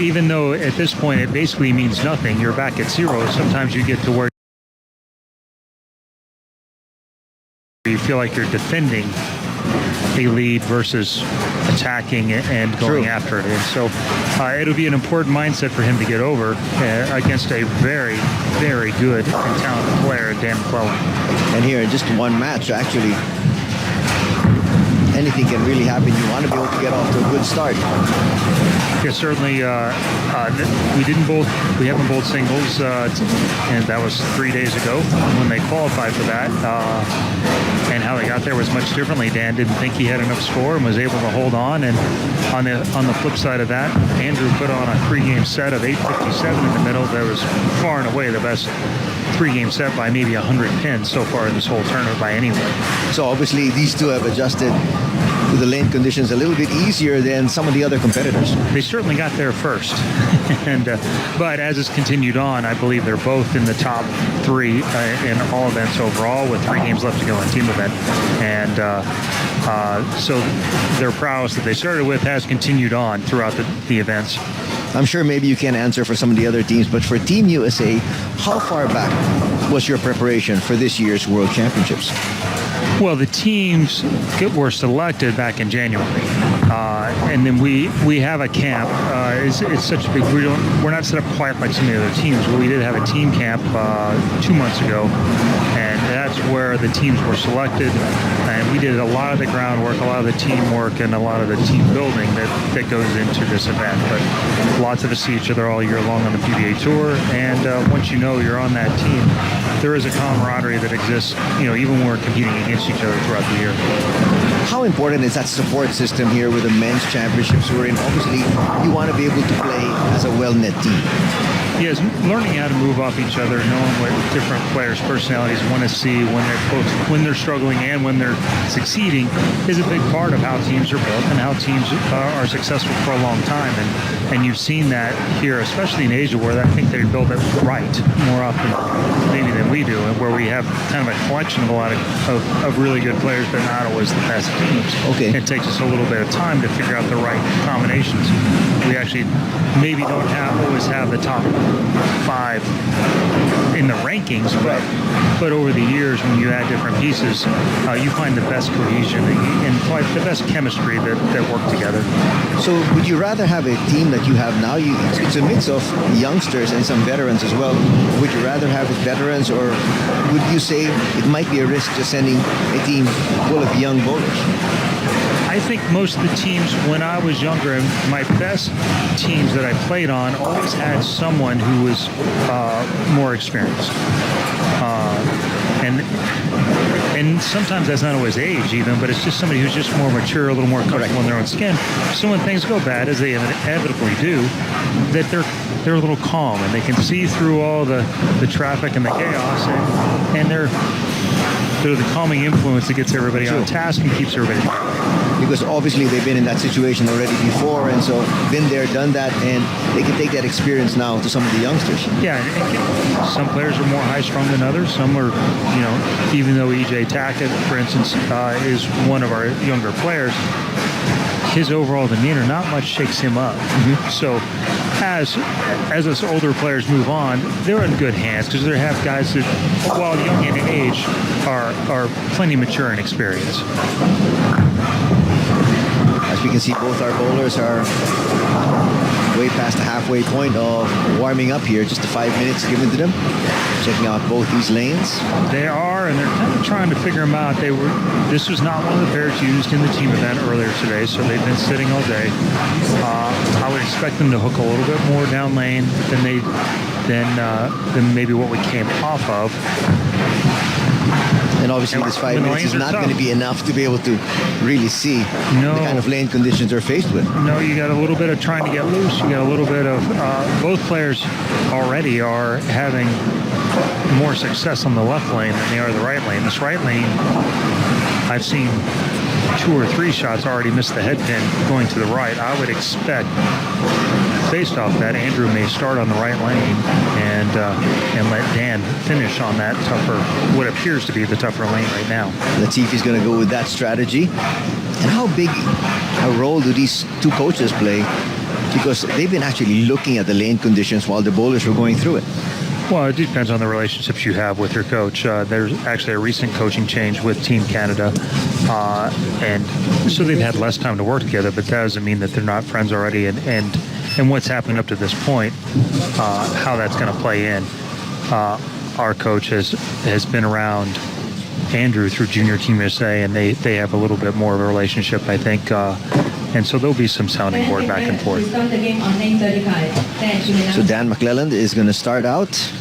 even though at this point it basically means nothing, you're back at 0. Sometimes you get to where you feel like you're defending a lead versus attacking and going after it. And so it'll be an important mindset for him to get over against a very, very good and talented player, Dan McClelland. And here in just one match, actually, anything can really happen. You want to be able to get off to a good start. Yeah, certainly. We haven't bowled singles, and that was 3 days ago when they qualified for that. And how they got there was much differently. Dan didn't think he had enough score and was able to hold on. And on the flip side of that, Andrew put on a 3-game set of 857 in the middle. That was far and away the best 3-game set by maybe 100 pins so far in this whole tournament by anyone. So obviously these two have adjusted to the lane conditions a little bit easier than some of the other competitors. They certainly got there first. But as it's continued on, I believe they're both in the top 3 in all events overall, with 3 games left to go in team event. And so their prowess that they started with has continued on throughout the events. I'm sure maybe you can't answer for some of the other teams, but for Team USA, how far back was your preparation for this year's World Championships? Well, the teams were selected back in January, and then we have a camp. It's such a big. We're not set up quite like some of the other teams, but we did have a team camp 2 months ago, and that's where the teams were selected. And we did a lot of the groundwork, a lot of the teamwork, and a lot of the team building that goes into this event. But lots of us see each other all year long on the PBA Tour, and once you know you're on that team, there is a camaraderie that exists, even when we're competing against each other throughout the year. How important is that support system here with the men's championships we're in? Obviously, you want to be able to play as a well-knit team. Yes, learning how to move off each other, knowing what different players' personalities want to see when they're struggling and when they're succeeding is a big part of how teams are built and how teams are successful for a long time. And you've seen that here, especially in Asia, where I think they build it right more often maybe than we do, and where we have kind of a collection of a lot of really good players, but not always the best teams. Okay. It takes us a little bit of time to figure out the right combinations. We actually maybe don't always have the top 5 in the rankings, but over the years, when you add different pieces, you find the best cohesion and quite the best chemistry that work together. So would you rather have a team that you have now? It's a mix of youngsters and some veterans as well. Would you rather have veterans, or would you say it might be a risk just sending a team full of young bowlers? I think most of the teams, when I was younger, my best teams that I played on always had someone who was more experienced. And sometimes that's not always age even, but it's just somebody who's just more mature, a little more comfortable in their own skin. So when things go bad, as they inevitably do, that they're a little calm and they can see through all the traffic and the chaos, and they're the calming influence that gets everybody on task and keeps everybody. Because obviously they've been in that situation already before, and so been there, done that, and they can take that experience now to some of the youngsters. Yeah, and some players are more high-strung than others. Some are, even though E.J. Tackett, for instance, is one of our younger players, his overall demeanor, not much shakes him up. Mm-hmm. So as us older players move on, they're in good hands because they have guys that, while young in age, are plenty mature in experience. As we can see, both our bowlers are way past the halfway point of warming up here. Just the 5 minutes given to them. Checking out both these lanes. They are, and they're kind of trying to figure them out. This was not one of the pairs used in the team event earlier today, so they've been sitting all day. I would expect them to hook a little bit more down lane than maybe what we came off of. And obviously this 5 minutes is not going to be enough to be able to really see the kind of lane conditions they're faced with. No, you got a little bit of trying to get loose. You got a little bit of both players already are having more success on the left lane than they are the right lane. This right lane, I've seen 2 or 3 shots already miss the head pin going to the right. I would expect, based off that, Andrew may start on the right lane and let Dan finish on that tougher, what appears to be the tougher lane right now. Let's see if he's going to go with that strategy. And how big a role do these 2 coaches play Because they've been actually looking at the lane conditions while the bowlers were going through it. Well, it depends on the relationships you have with your coach. There's actually a recent coaching change with Team Canada, and so they've had less time to work together, but that doesn't mean that they're not friends already. And what's happened up to this point, how that's going to play in. Our coach has been around Andrew through Junior Team USA, and they have a little bit more of a relationship, I think. And so there'll be some sounding board back and forth. So Dan McClelland is going to start out.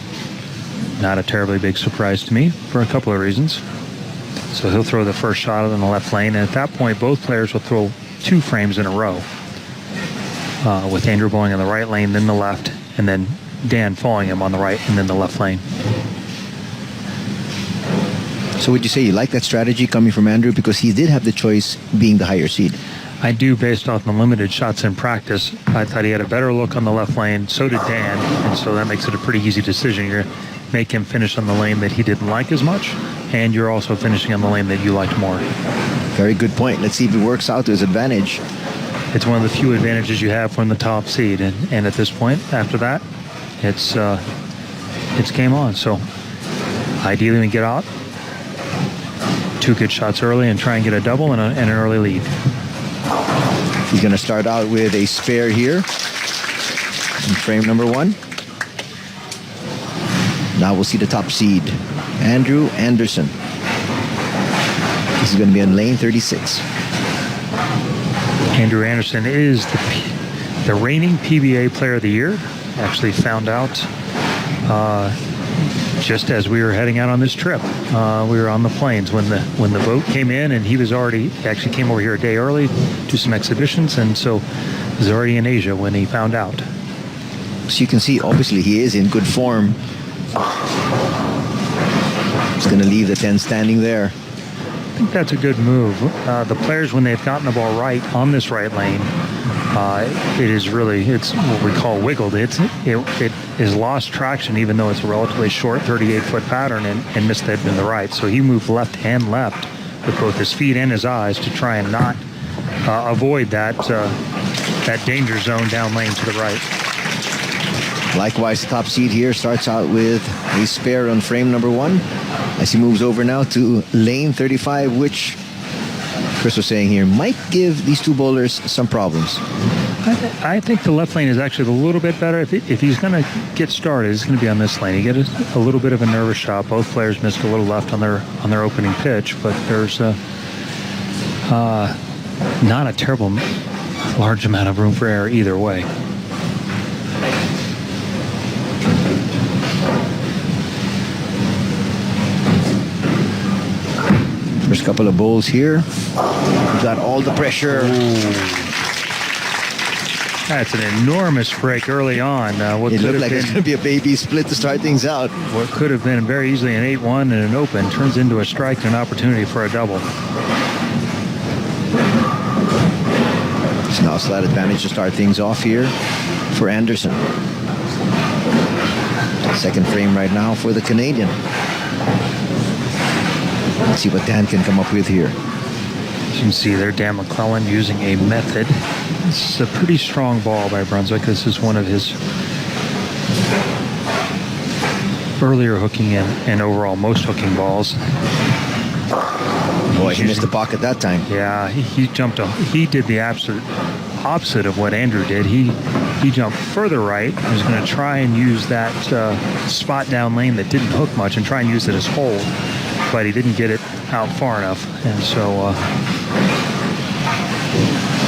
Not a terribly big surprise to me for a couple of reasons. So he'll throw the first shot in the left lane, and at that point, both players will throw 2 frames in a row. With Andrew bowling in the right lane, then the left, and then Dan following him on the right, and then the left lane. So would you say you like that strategy coming from Andrew, because he did have the choice being the higher seed? I do, based off the limited shots in practice. I thought he had a better look on the left lane. So did Dan, and so that makes it a pretty easy decision. You're going to make him finish on the lane that he didn't like as much, and you're also finishing on the lane that you liked more. Very good point. Let's see if it works out to his advantage. It's one of the few advantages you have from the top seed, and at this point, after that, it's game on. So ideally, we get out 2 good shots early and try and get a double and an early lead. He's going to start out with a spare here in frame number 1. Now we'll see the top seed, Andrew Anderson. This is going to be on lane 36. Andrew Anderson is the reigning PBA Player of the Year. Actually found out just as we were heading out on this trip. We were on the planes when the boat came in, and he actually came over here a day early, do some exhibitions, and so he was already in Asia when he found out. So you can see, obviously, he is in good form. He's going to leave the 10 standing there. I think that's a good move. The players, when they've gotten the ball right on this right lane, it's what we call wiggled. It has lost traction, even though it's a relatively short 38-foot pattern, and missed it in the right. So he moved left and left with both his feet and his eyes to try and not avoid that danger zone down lane to the right. Likewise, the top seed here starts out with a spare on frame number 1 as he moves over now to lane 35, which Chris was saying here might give these 2 bowlers some problems. I think the left lane is actually a little bit better. If he's going to get started, it's going to be on this lane. You get a little bit of a nervous shot. Both players missed a little left on their opening pitch, but there's not a terrible large amount of room for error either way. First couple of bowls here. We got all the pressure. Ooh. That's an enormous break early on. It looked like it's going to be a baby split to start things out. What could have been very easily an 8-1 and an open turns into a strike and an opportunity for a double. It's now a slight advantage to start things off here for Anderson. Second frame right now for the Canadian. Let's see what Dan can come up with here. As you can see there, Dan McClelland using a method. This is a pretty strong ball by Brunswick. This is one of his earlier hooking and overall most hooking balls. Boy, he missed the pocket that time. Yeah, he jumped. He did the absolute opposite of what Andrew did. He jumped further right. He was going to try and use that spot down lane that didn't hook much and try and use it as hold, but he didn't get it out far enough. And so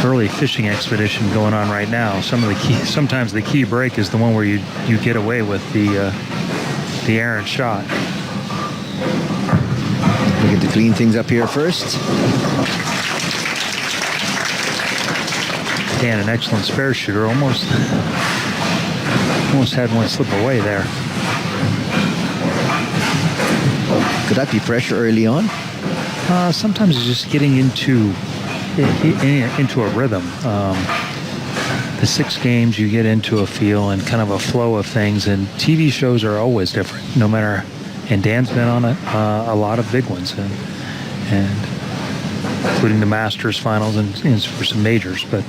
early fishing expedition going on right now. Sometimes the key break is the one where you get away with the errant shot. Looking to clean things up here first. Dan, an excellent spare shooter, almost had one slip away there. Could that be pressure early on? Sometimes it's just getting into a rhythm. The 6 games, you get into a feel and kind of a flow of things, and TV shows are always different, no matter. And Dan's been on a lot of big ones, and including the Masters finals and for some majors. But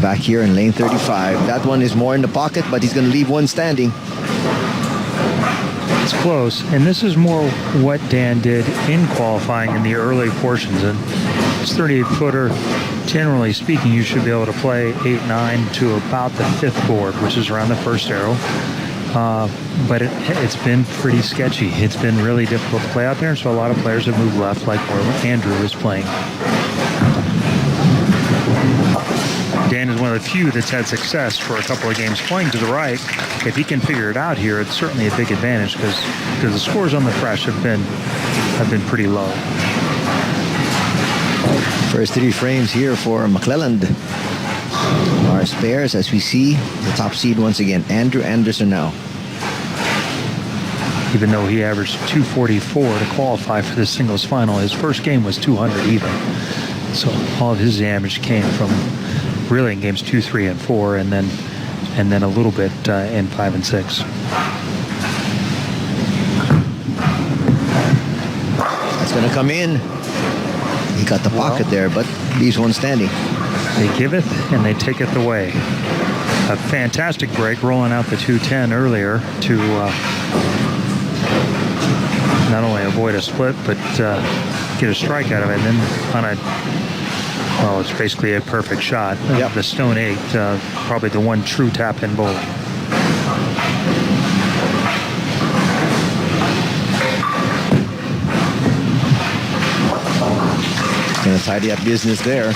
back here in lane 35. That one is more in the pocket, but he's going to leave one standing. It's close, and this is more what Dan did in qualifying in the early portions. And it's 38-footer. Generally speaking, you should be able to play 8-9 to about the 5th board, which is around the first arrow. But it's been pretty sketchy. It's been really difficult to play out there, and so a lot of players have moved left, like where Andrew is playing. Dan is one of the few that's had success for a couple of games playing to the right. If he can figure it out here, it's certainly a big advantage because the scores on the fresh have been pretty low. First 3 frames here for McLelland. Our spares, as we see, the top seed once again, Andrew Anderson now. Even though he averaged 244 to qualify for the singles final, his first game was 200 even. So all of his damage came from really in games 2, 3, and 4, and then a little bit in 5 and 6. That's going to come in. He got the pocket there, but leaves one standing. They give it and they take it away. A fantastic break, rolling out the 210 earlier to not only avoid a split, but get a strike out of it. And then on a, well, it's basically a perfect shot. Yep. The Stone 8, probably the one true tap-in bowl. Going to tidy up business there.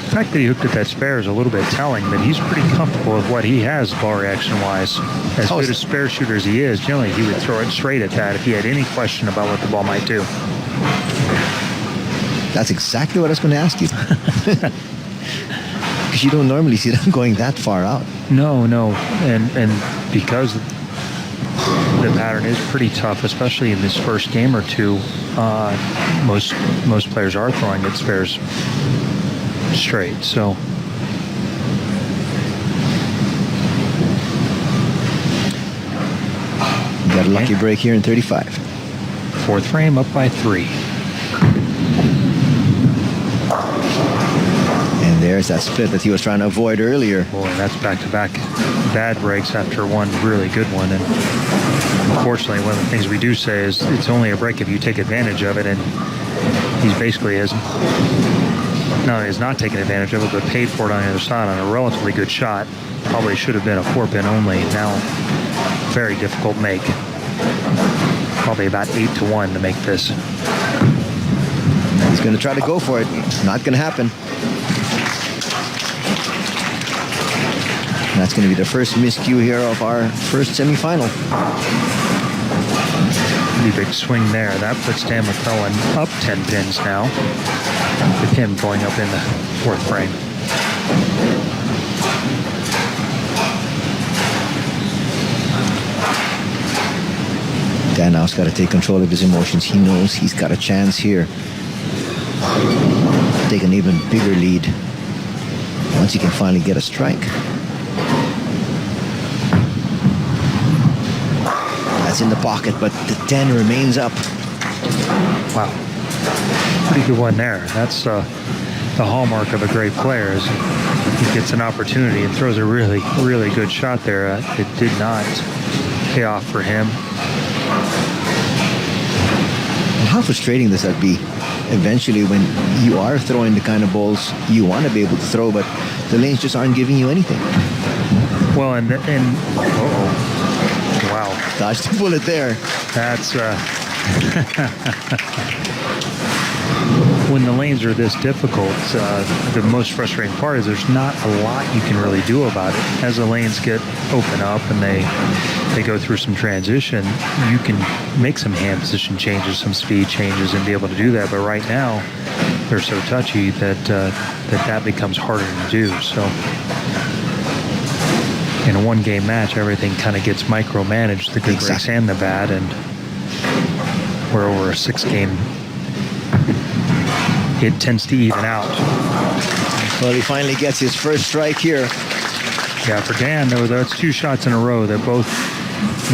The fact that he hooked at that spare is a little bit telling, but he's pretty comfortable with what he has ball reaction-wise. As good a spare shooter as he is, generally he would throw it straight at that if he had any question about what the ball might do. That's exactly what I was going to ask you. Because you don't normally see them going that far out. No. And because the pattern is pretty tough, especially in this first game or two, most players are throwing at spares straight. So you got a lucky break here in 35. 4th frame up by 3. And there's that split that he was trying to avoid earlier. Boy, that's back-to-back bad breaks after one really good one. And unfortunately, one of the things we do say is it's only a break if you take advantage of it. And he's basically not only has not taken advantage of it, but paid for it on the other side on a relatively good shot. Probably should have been a 4-pin only. Now, very difficult make. Probably about 8-1 to make this. He's going to try to go for it. Not going to happen. That's going to be the first miscue here of our first semifinal. Pretty big swing there. That puts Dan McClelland up 10 pins now, with him going up in the 4th frame. Dan now's got to take control of his emotions. He knows he's got a chance here. Take an even bigger lead once he can finally get a strike. That's in the pocket, but the 10 remains up. Wow. Pretty good one there. That's the hallmark of a great player is he gets an opportunity and throws a really, really good shot there. It did not pay off for him. And how frustrating does that be? Eventually, when you are throwing the kind of balls you want to be able to throw, but the lanes just aren't giving you anything. Well, and wow. Dodged the bullet there. That's when the lanes are this difficult, the most frustrating part is there's not a lot you can really do about it. As the lanes get open up and they go through some transition, you can make some hand position changes, some speed changes, and be able to do that. But right now, they're so touchy that that becomes harder to do. So in a one-game match, everything kind of gets micromanaged, the good breaks and the bad, and we're over a 6-game. It tends to even out. Well, he finally gets his first strike here. Yeah, for Dan, that's 2 shots in a row that both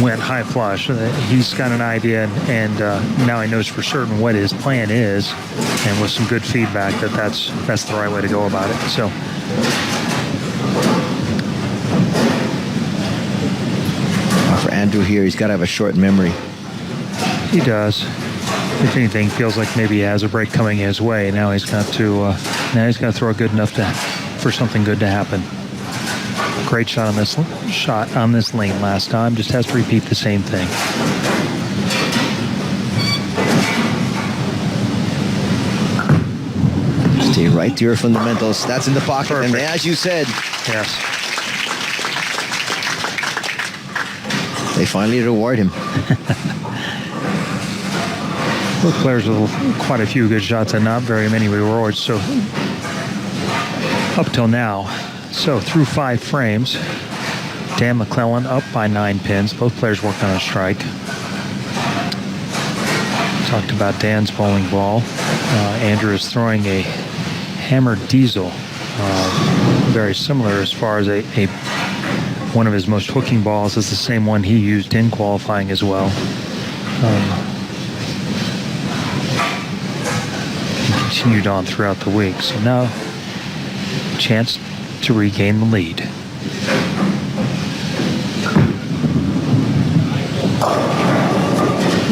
went high flush. He's got an idea, and now he knows for certain what his plan is, and with some good feedback that's the right way to go about it. So for Andrew here, he's got to have a short memory. he does. If anything, feels like maybe he has a break coming his way. Now he's got to throw good enough for something good to happen. Great shot on this lane last time. Just has to repeat the same thing. Stay right to your fundamentals. That's in the pocket. Perfect. And as you said, Yes. they finally reward him. Both players with quite a few good shots and not very many rewards. So up till now, so through 5 frames, Dan McClelland up by 9 pins. Both players worked on a strike. Talked about Dan's bowling ball. Andrew is throwing a hammered diesel, very similar as far as one of his most hooking balls is the same one he used in qualifying as well. Continued on throughout the week. So now, chance to regain the lead.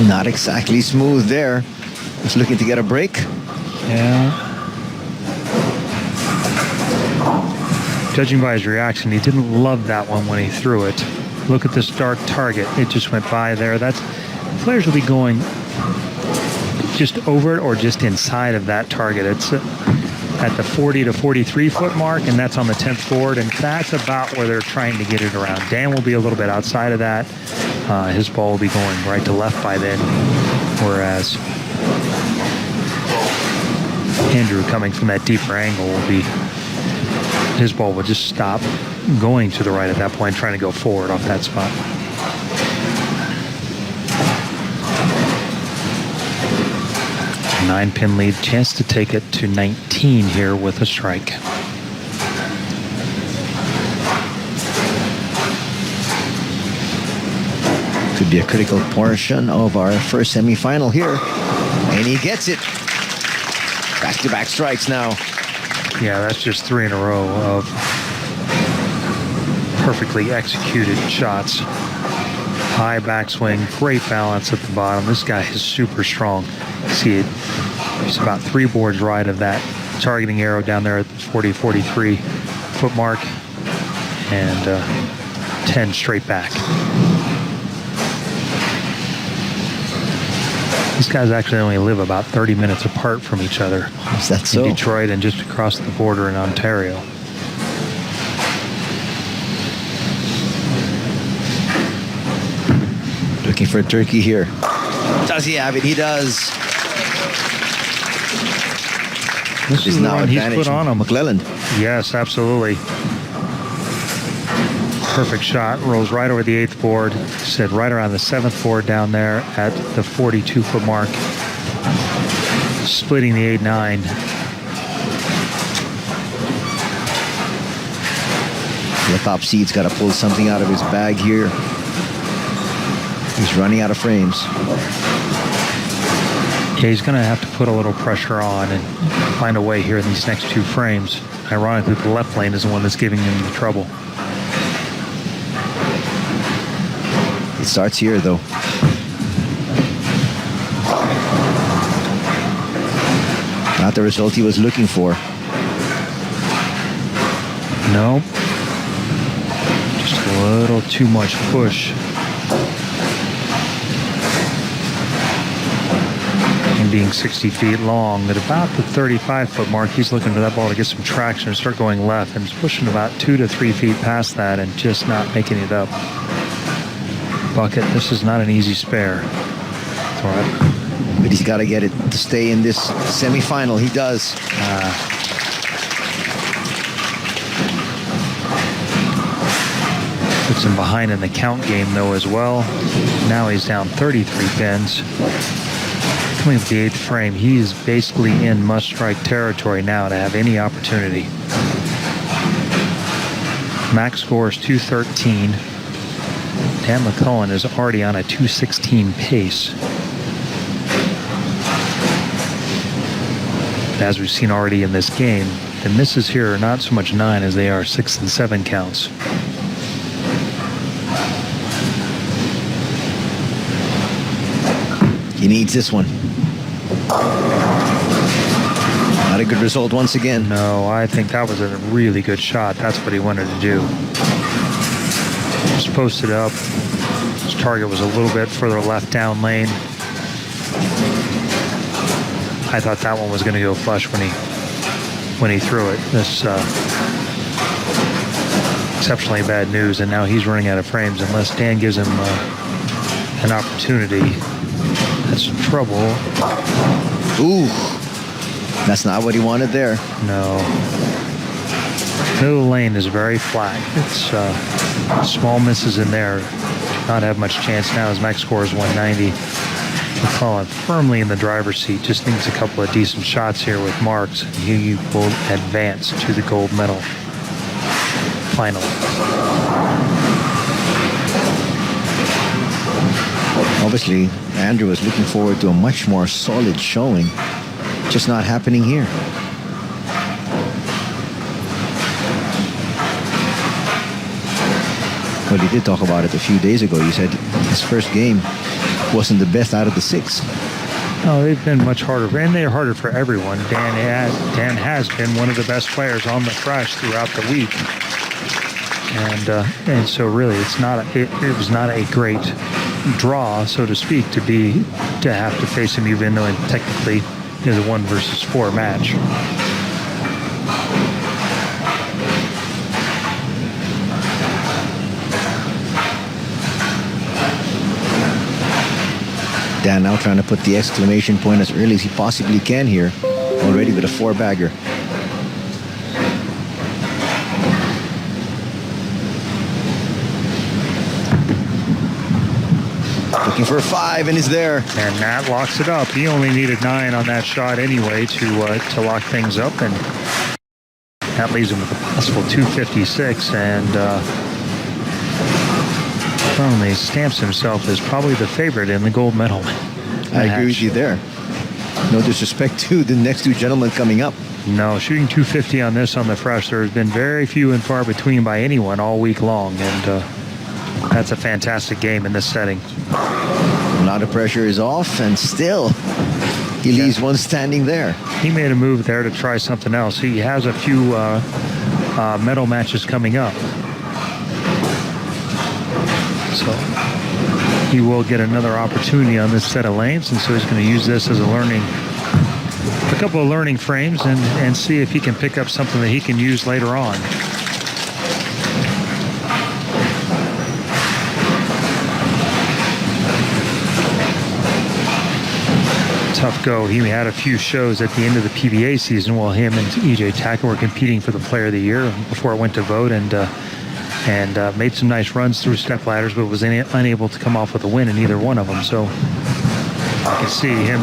Not exactly smooth there. He's looking to get a break. Yeah. Judging by his reaction, he didn't love that one when he threw it. Look at this dark target. It just went by there. Players will be going just over it or just inside of that target. It's at the 40 to 43 foot mark, and that's on the 10th board, and that's about where they're trying to get it around. Dan will be a little bit outside of that. His ball will be going right to left by then, whereas Andrew, coming from that deeper angle, his ball will just stop going to the right at that point, trying to go forward off that spot. A 9-pin lead, chance to take it to 19 here with a strike. Could be a critical portion of our first semifinal here. And he gets it. Back-to-back strikes now. Yeah, that's just 3 in a row of perfectly executed shots. High backswing, great balance at the bottom. This guy is super strong. See it, he's about 3 boards right of that targeting arrow down there at the 40, 43 foot mark, and 10 straight back. These guys actually only live about 30 minutes apart from each other. Is that so? In Detroit and just across the border in Ontario. Looking for a turkey here. Does he have it? He does. This is now he's put on him. McLelland. Yes, absolutely. Perfect shot. Rolls right over the 8th board. Sit right around the 7th board down there at the 42 foot mark. Splitting the 8-9. The top seed's got to pull something out of his bag here. He's running out of frames. Yeah, he's going to have to put a little pressure on and find a way here in these next 2 frames. Ironically, the left lane is the one that's giving him the trouble. It starts here, though. Not the result he was looking for. No. Just a little too much push. And being 60 feet long, at about the 35 foot mark, he's looking for that ball to get some traction and start going left, and he's pushing about 2 to 3 feet past that and just not making it up. Bucket, this is not an easy spare. It's all right. But he's got to get it to stay in this semifinal. He does. Puts him behind in the count game, though, as well. Now he's down 33 pins. Coming up the 8th frame, he is basically in must-strike territory now to have any opportunity. Max score is 213. Dan McClelland is already on a 2:16 pace. As we've seen already in this game, the misses here are not so much 9 as they are 6 and 7 counts. He needs this one. Not a good result once again. No, I think that was a really good shot. That's what he wanted to do. Just posted up. His target was a little bit further left down lane. I thought that one was going to go flush when he threw it. This exceptionally bad news, and now he's running out of frames unless Dan gives him an opportunity. That's trouble. Ooh, that's not what he wanted there. No. Middle lane is very flat. It's small misses in there. Not have much chance now as Max scores 190. McClelland firmly in the driver's seat. Just needs a couple of decent shots here with marks. He will advance to the gold medal final. Obviously, Andrew was looking forward to a much more solid showing. Just not happening here. Well, he did talk about it a few days ago. He said his first game wasn't the best out of the 6. No, they've been much harder, and they're harder for everyone. Dan has been one of the best players on the fresh throughout the week, and so really, it was not a great draw, so to speak, to have to face him, even though technically it is a 1 versus 4 match. Dan now trying to put the exclamation point as early as he possibly can here, already with a 4-bagger. Looking for a 5, and he's there. And Matt locks it up. He only needed 9 on that shot anyway to lock things up, and that leaves him with a possible 256, and firmly stamps himself as probably the favorite in the gold medal. I agree with you there. No disrespect to the next 2 gentlemen coming up. No, shooting 250 on this on the fresh, there's been very few and far between by anyone all week long, and that's a fantastic game in this setting. A lot of pressure is off, and still he leaves one standing there. He made a move there to try something else. He has a few medal matches coming up, so he will get another opportunity on this set of lanes, and so he's going to use this as a couple of learning frames, and see if he can pick up something that he can use later on. Tough go. He had a few shows at the end of the PBA season while him and EJ Tackett were competing for the Player of the Year before it went to vote, and made some nice runs through step ladders, but was unable to come off with a win in either one of them. So I can see him.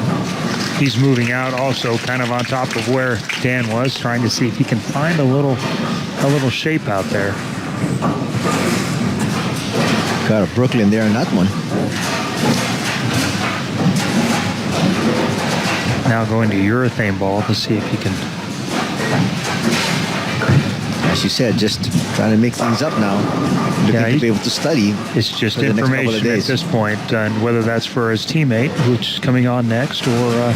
He's moving out also kind of on top of where Dan was, trying to see if he can find a little shape out there. Got a Brooklyn there in that one. Now going to urethane ball to see if he can. As you said, just trying to make things up now. Looking to be able to study. It's just information at this point, and whether that's for his teammate, which is coming on next, or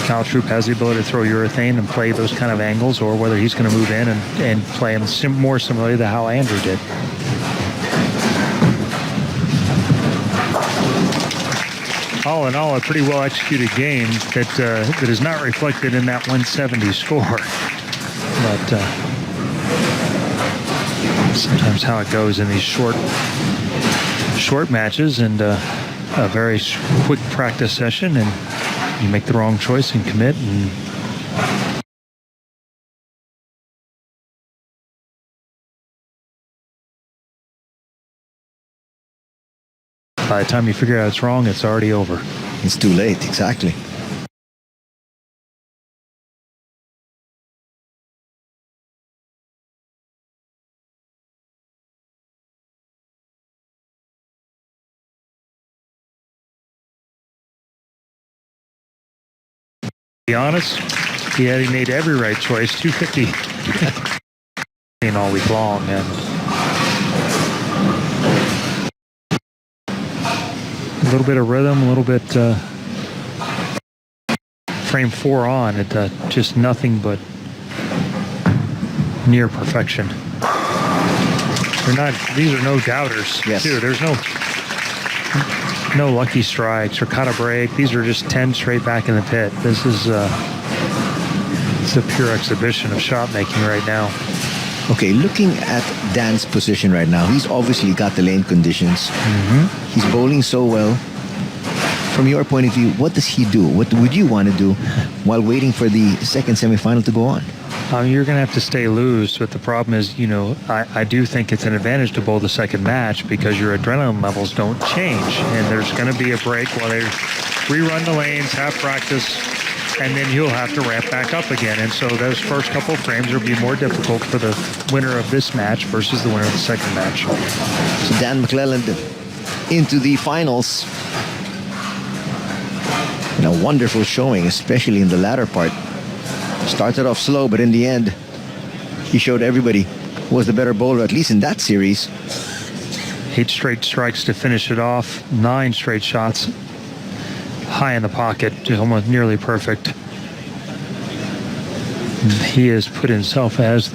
Kyle Troop has the ability to throw urethane and play those kind of angles, or whether he's going to move in and play him more similarly to how Andrew did. All in all, a pretty well executed game that is not reflected in that 170 score. But sometimes how it goes in these short matches, and a very quick practice session, and you make the wrong choice and commit, and by the time you figure out it's wrong, it's already over. It's too late, exactly. be honest, he made every right choice. 250 all week long, and a little bit of rhythm, a little bit frame 4 on at just nothing but near perfection. These are no doubters. Yes. Too. There's no lucky strikes or cut a break. These are just 10 straight back in the pit. This is it's a pure exhibition of shot making right now. Okay, looking at Dan's position right now, he's obviously got the lane conditions. He's bowling so well. From your point of view, what does he do? What would you want to do while waiting for the second semifinal to go on? You're going to have to stay loose, but the problem is, I do think it's an advantage to bowl the second match because your adrenaline levels don't change, and there's going to be a break while they rerun the lanes, have practice, and then you'll have to ramp back up again. And so those first couple of frames will be more difficult for the winner of this match versus the winner of the second match. So Dan McClelland into the finals. And a wonderful showing, especially in the latter part. Started off slow, but in the end, he showed everybody who was the better bowler, at least in that series. 8 straight strikes to finish it off. 9 straight shots. High in the pocket, almost nearly perfect. He has put himself as